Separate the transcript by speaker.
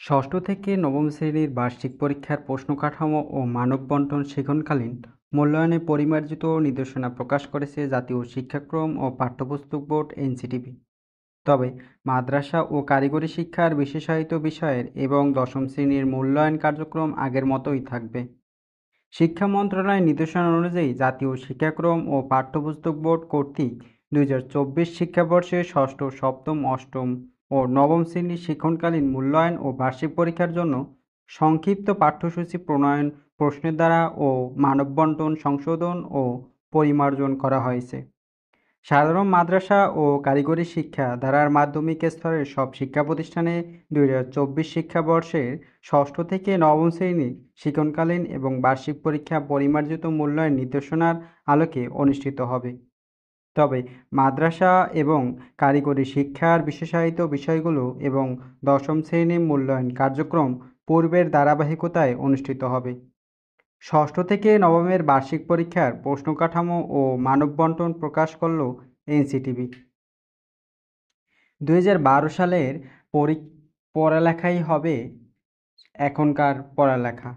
Speaker 1: ষষ্ঠ থেকে নবম শ্রেণীর বার্ষিক পরীক্ষার প্রশ্নকাঠামো ও মানক বণ্টন শিক্ষণকালীন মূল্যায়নে পরিমার্জিত নির্দেশনা প্রকাশ করেছে জাতীয় শিক্ষাক্রম ও পাঠ্যপুস্তক বোর্ড এনসিটিবি। তবে মাদ্রাসা ও কারিগরি শিক্ষার বিশেষায়িত বিষয়ের এবং দশম শ্রেণীর মূল্যায়ন কার্যক্রম আগের মতোই থাকবে। শিক্ষা মন্ত্রণালয়ের নির্দেশনা অনুযায়ী জাতীয় শিক্ষাক্রম ও পাঠ্যপুস্তক বোর্ড কর্তৃক 2024 শিক্ষাবর্ষে ষষ্ঠ, সপ্তম, অষ্টম ও নবম শ্রেণীর শিক্ষণকালীন মূল্যায়ন ও বার্ষিক পরীক্ষার জন্য সংক্ষিপ্ত পাঠ্যসূচি প্রণয়ন, প্রশ্নের দ্বারা ও মানব বণ্টন সংশোধন ও পরিমার্জন করা হয়েছে। সাধারণ মাদ্রাসা ও কারিগরি শিক্ষা ধারার মাধ্যমিক স্তরের সব শিক্ষা প্রতিষ্ঠানে 2024 শিক্ষাবর্ষের ষষ্ঠ থেকে নবম শ্রেণীর শিক্ষণকালীন এবং বার্ষিক পরীক্ষা পরিমার্জিত মূল্যায়ন নির্দেশনার আলোকে অনুষ্ঠিত হবে। তবে মাদ্রাসা এবং কারিগরি শিক্ষার বিশেষায়িত বিষয়গুলো এবং দশম শ্রেণীর মূল্যায়ন কার্যক্রম পূর্বের ধারাবাহিকতায় অনুষ্ঠিত হবে। ষষ্ঠ থেকে নবমের বার্ষিক পরীক্ষার প্রশ্নকাঠামো ও মানব বণ্টন প্রকাশ করল এনসিটিবি। 2012 সালের পড়ালেখাই হবে এখনকার পড়ালেখা।